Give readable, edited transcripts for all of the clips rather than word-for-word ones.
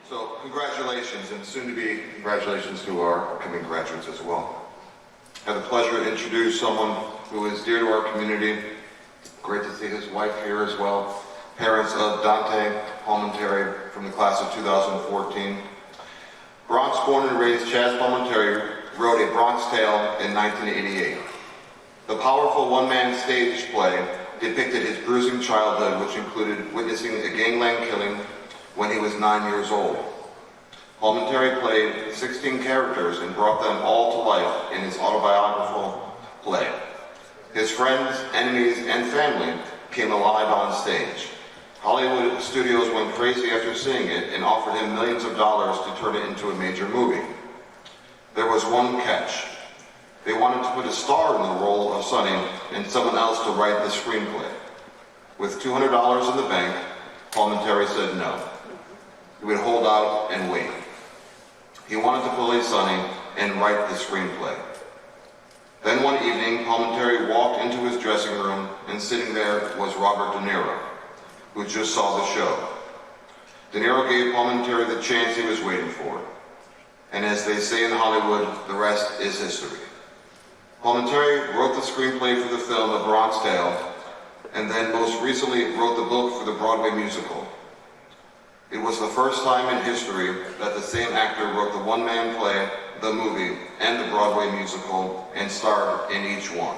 So congratulations, and soon to be congratulations to our upcoming graduates as well. I have the pleasure to introduce someone who is dear to our community. Great to see his wife here as well. Parents of Dante Palminteri from the class of 2014. Bronx born and raised, Chazz Palminteri wrote A Bronx Tale in 1988. The powerful one-man stage play depicted his bruising childhood, which included witnessing a gangland killing when he was 9 years old. Palminteri played 16 characters and brought them all to life in his autobiographical play. His friends, enemies, and family came alive on stage. Hollywood studios went crazy after seeing it and offered him millions of dollars to turn it into a major movie. There was one catch. They wanted to put a star in the role of Sonny and someone else to write the screenplay. With $200 in the bank, Palminteri said no. He would hold out and wait. He wanted to play Sonny and write the screenplay. Then one evening, Palminteri walked into his dressing room, and sitting there was Robert De Niro, who just saw the show. De Niro gave Palminteri the chance he was waiting for. And as they say in Hollywood, the rest is history. Palminteri wrote the screenplay for the film A Bronx Tale, and then most recently wrote the book for the Broadway musical. It was the first time in history that the same actor wrote the one-man play, the movie, and the Broadway musical, and starred in each one.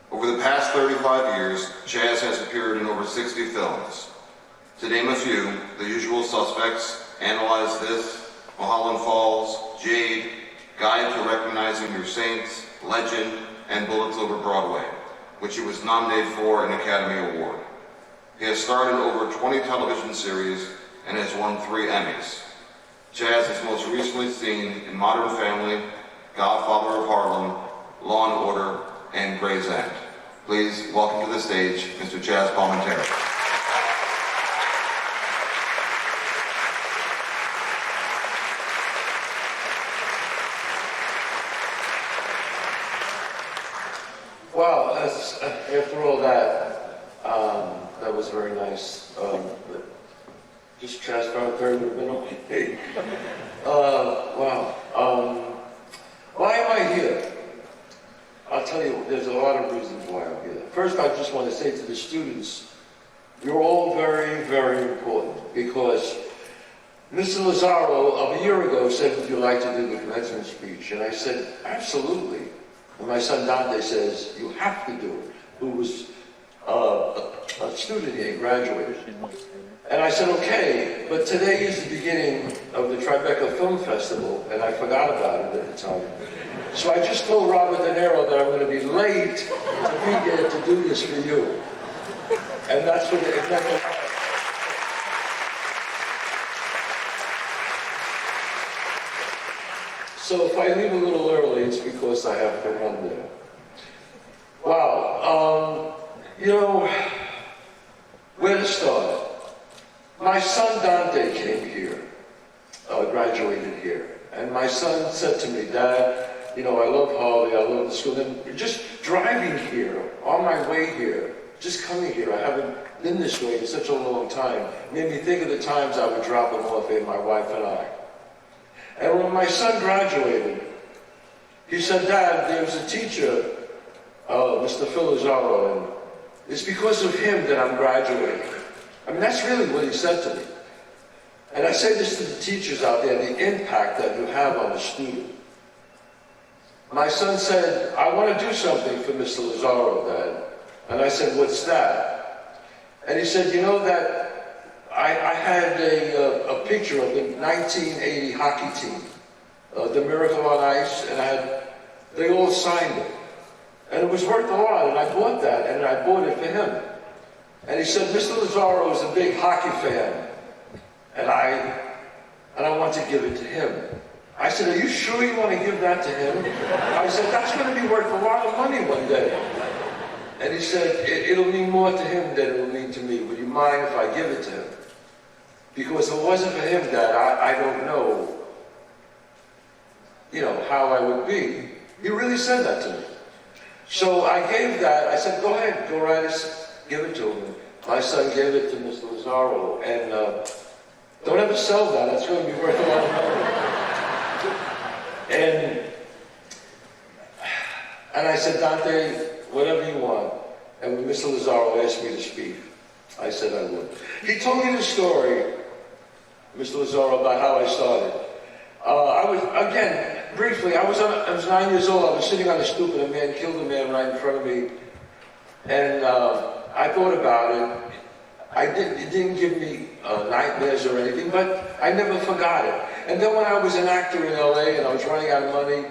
Over the past 35 years, Chazz has appeared in over 60 films. To name a few, The Usual Suspects, Analyze This, Mulholland Falls, Jade, Guide to Recognizing Your Saints, Legend, and Bullets Over Broadway, which he was nominated for an Academy Award. He has starred in over 20 television series and has won 3 Emmys. Chazz is most recently seen in Modern Family, Godfather of Harlem, Law and Order, and Grey's End. Please welcome to the stage, Mr. Chazz Palminteri. Wow, after all that, that was very nice. Just Chazz Palminteri would have been okay. Wow. Why am I here? I'll tell you, there's a lot of reasons why I'm here. First, I just want to say to the students, you're all very, very important, because Mr. Lazaro, of a year ago, said, would you like to do the commencement speech? And I said, absolutely. And my son Dante says, you have to do it, who was a student here, graduated. And I said, okay, but today is the beginning of the Tribeca Film Festival, and I forgot about it at the time. So I just told Robert De Niro that I'm going to be late to be there to do this for you. And that's what it never happened. So if I leave a little early, it's because I have to run there. Wow, you know, where to start? My son Dante came here, graduated here. And my son said to me, Dad, you know, I love Harvey, I love the school. And just driving here, on my way here, just coming here, I haven't been this way in such a long time, made me think of the times I would drop him off here, my wife and I. And when my son graduated, he said, Dad, there was a teacher, Mr. Phil Lazaro, and it's because of him that I'm graduating. I mean, that's really what he said to me. And I say this to the teachers out there, the impact that you have on the student. My son said, I want to do something for Mr. Lazaro, Dad. And I said, what's that? And he said, you know that I had a picture of the 1980 hockey team, the Miracle on Ice, and they all signed it. And it was worth a lot, and I bought that, and I bought it for him. And he said, Mr. Lazaro is a big hockey fan, and I want to give it to him. I said, are you sure you want to give that to him? I said, that's going to be worth a lot of money one day. And he said, it'll mean more to him than it'll mean to me. Would you mind if I give it to him? Because if it wasn't for him, Dad, I don't know, how I would be. He really said that to me. So I gave that. I said, go ahead, go right ahead, give it to him. My son gave it to Mr. Lazaro, and don't ever sell that. It's going to be worth a lot of money. And I said, Dante, whatever you want. And when Mr. Lazaro asked me to speak, I said I would. He told me the story, Mr. Lazaro, about how I started. I was, again, briefly, I was 9 years old. I was sitting on a stoop and a man killed a man right in front of me. And I thought about it. It didn't give me nightmares or anything, but I never forgot it. And then when I was an actor in LA and I was running out of money,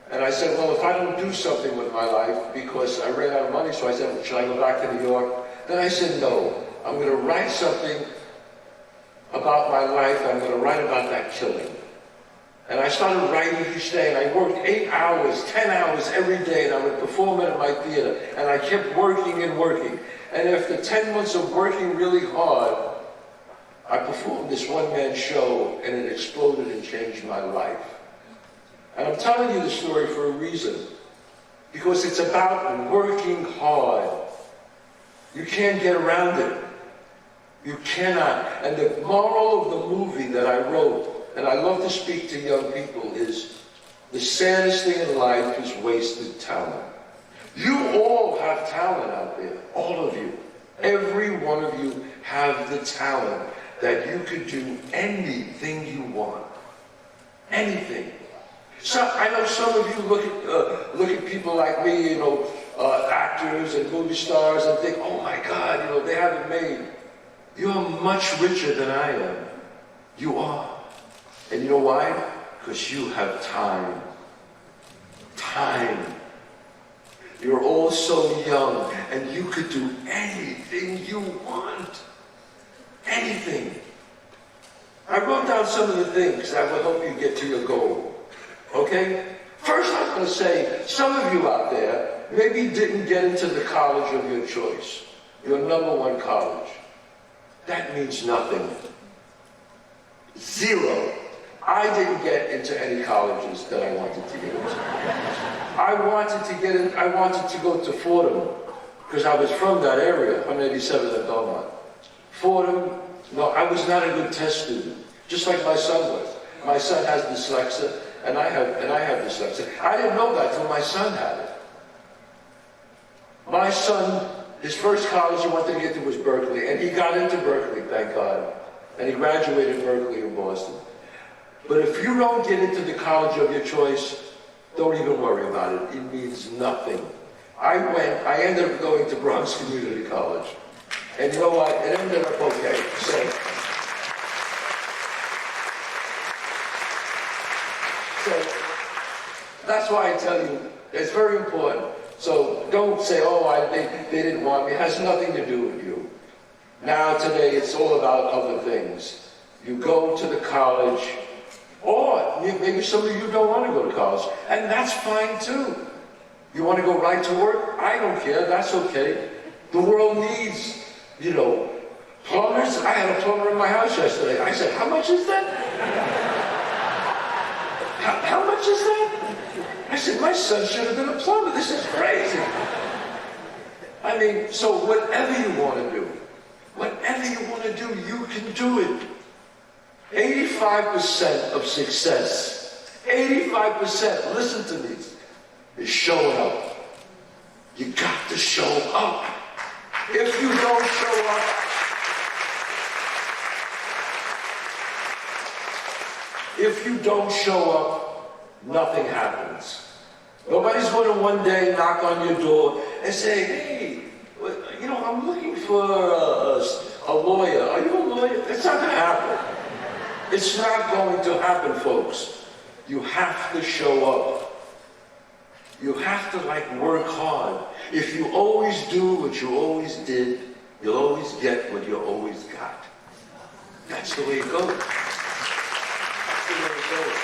and I said, well, if I don't do something with my life, because I ran out of money, so I said, well, should I go back to New York? Then I said, no, I'm going to write something about my life. I'm going to write about that killing. And I started writing each day, and I worked 8 hours, 10 hours every day, and I would perform it at my theater. And I kept working and working. And after 10 months of working really hard, I performed this one-man show, and it exploded and changed my life. And I'm telling you the story for a reason, because it's about working hard. You can't get around it. You cannot. And the moral of the movie that I wrote, and I love to speak to young people, is the saddest thing in life is wasted talent. You all have talent out there, all of you. Every one of you have the talent that you could do anything you want. Anything. So I know some of you look at people like me, actors and movie stars, and think, oh my God, they have it made. You're much richer than I am. You are. And you know why? Because you have time. Time. You're all so young, and you could do anything you want. Anything. I wrote down some of the things that will help you get to your goal. Okay? First, I'm going to say, some of you out there maybe didn't get into the college of your choice. Your #1 college. That means nothing. Zero. I didn't get into any colleges that I wanted to get into. I wanted to go to Fordham, because I was from that area, 187 at Belmont. Fordham, no, I was not a good test student, just like my son was. My son has dyslexia, and I have dyslexia. I didn't know that till my son had it. My son, his first college he wanted to get to was Berkeley, and he got into Berkeley, thank God. And he graduated Berkeley in Boston. But if you don't get into the college of your choice, don't even worry about it. It means nothing. I ended up going to Bronx Community College. And you know what? It ended up okay. So that's why I tell you, it's very important. So don't say, oh, they didn't want me. It has nothing to do with you. Now, today, it's all about other things. You go to the college, or maybe some of you don't want to go to college, and that's fine too. You want to go right to work? I don't care, that's okay. The world needs, plumbers. I had a plumber in my house yesterday. I said, how much is that? How much is that? I said, my son should have been a plumber. This is crazy. I mean, so whatever you want to do, you can do it. 85% of success, 85%, listen to me, is showing up. You got to show up. If you don't show up, nothing happens. Nobody's going to one day knock on your door and say, hey, I'm looking for a lawyer. Are you a lawyer? It's not going to happen. It's not going to happen, folks. You have to show up. You have to work hard. If you always do what you always did, you'll always get what you always got. That's the way it goes. That's the way it goes.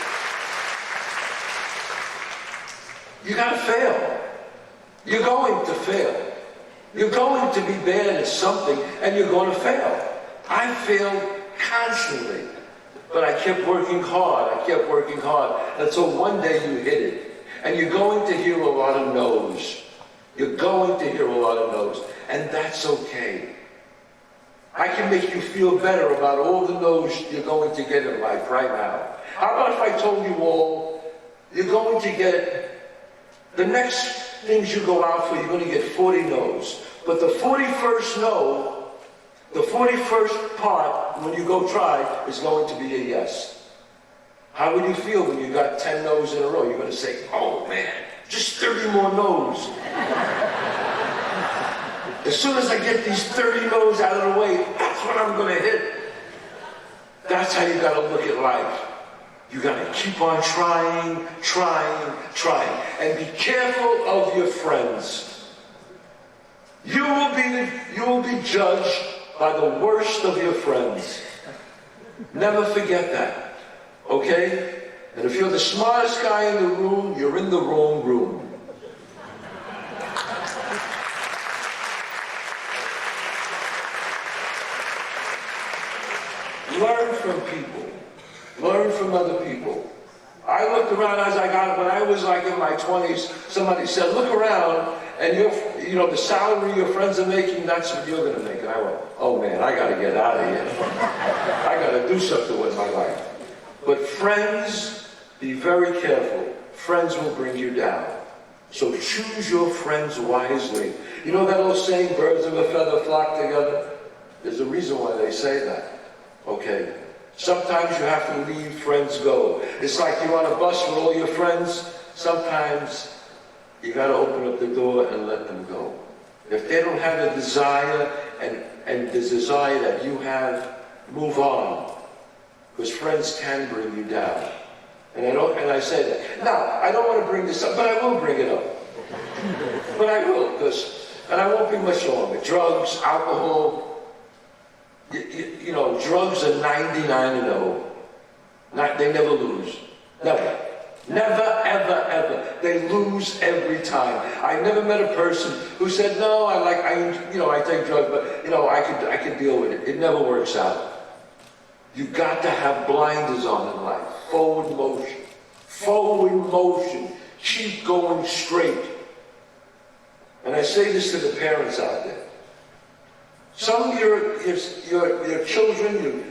You gotta fail. You're going to fail. You're going to be bad at something, and you're going to fail. I failed constantly. But I kept working hard. Until one day you hit it. And you're going to hear a lot of no's. And that's okay. I can make you feel better about all the no's you're going to get in life right now. How about if I told you all, you're going to get, the next things you go out for, you're going to get 40 no's. But the 41st no, the 41st part, when you go try, is going to be a yes. How would you feel when you got 10 no's in a row? You're going to say, oh man, just 30 more no's. As soon as I get these 30 no's out of the way, that's what I'm going to hit. That's how you got to look at life. You got to keep on trying, trying, trying. And be careful of your friends. You will be judged by the worst of your friends. Never forget that. Okay? And if you're the smartest guy in the room, you're in the wrong room. Learn from people. Learn from other people. I looked around as when I was like in my 20s, somebody said, look around, and the salary your friends are making, that's what you're going to make. And I went, oh man, I got to get out of here. I got to do something with my life. But friends, be very careful. Friends will bring you down. So choose your friends wisely. You know that old saying, birds of a feather flock together? There's a reason why they say that. Okay? Sometimes you have to leave friends go. It's like you're on a bus with all your friends. Sometimes you got to open up the door and let them go. If they don't have the desire and the desire that you have, move on. Because friends can bring you down. And I say that. Now, I don't want to bring this up, but I will bring it up. But I will, and I won't be much longer. Drugs, alcohol. Drugs are 99-0. They never lose. Never. Never, ever, ever. They lose every time. I never met a person who said, no, I take drugs, but, I could deal with it. It never works out. You got to have blinders on in life. Forward motion. Forward motion. Keep going straight. And I say this to the parents out there. Some of your children,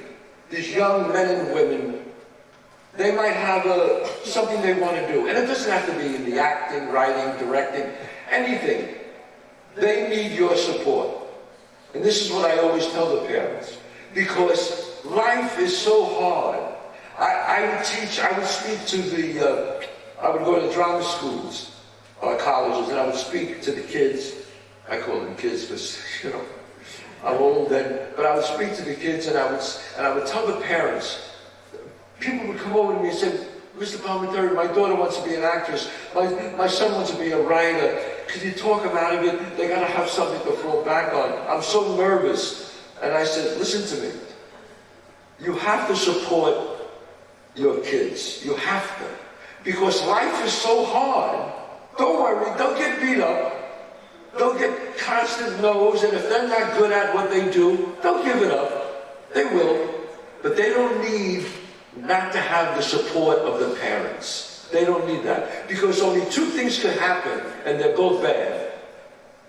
these young men and women, they might have something they want to do. And it doesn't have to be in the acting, writing, directing, anything. They need your support. And this is what I always tell the parents. Because life is so hard. I would go to drama schools, colleges, and I would speak to the kids. I call them kids because, I'm old then, but I would speak to the kids and I would tell the parents. People would come over to me and say, Mr. Palminteri, my daughter wants to be an actress. My son wants to be a writer. Could you talk them out of it? They got to have something to fall back on. I'm so nervous. And I said, listen to me. You have to support your kids. You have to. Because life is so hard. Don't worry. Don't get beat up. They'll get constant no's, and if they're not good at what they do, they'll give it up. They will. But they don't need not to have the support of the parents. They don't need that. Because only two things can happen, and they're both bad.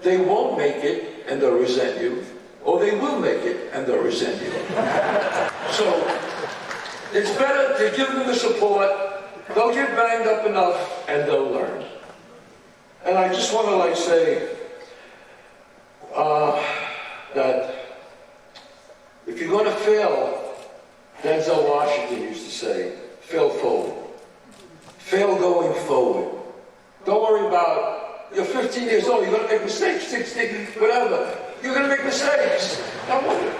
They won't make it, and they'll resent you, or they will make it, and they'll resent you. So, it's better to give them the support. They'll get banged up enough, and they'll learn. And I just want to say, that if you're going to fail, Denzel Washington used to say, fail forward. Fail going forward. Don't worry about, you're 15 years old, you're going to make mistakes, 16, whatever. You're going to make mistakes. Don't worry.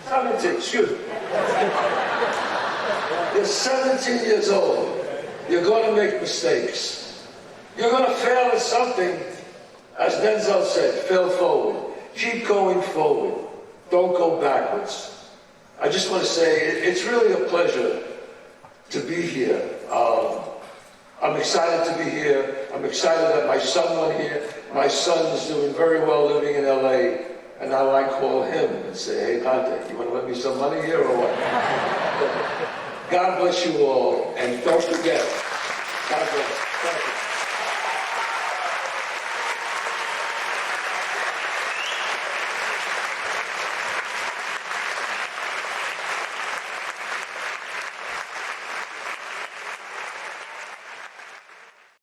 17, excuse me. You're 17 years old. You're going to make mistakes. You're going to fail at something. As Denzel said, fail forward. Keep going forward. Don't go backwards. I just want to say, it's really a pleasure to be here. I'm excited to be here. I'm excited that my son went here. My son is doing very well living in LA. And now I call him and say, hey, Dante, you want to lend me some money here or what? God bless you all. And don't forget, God bless. Thank you.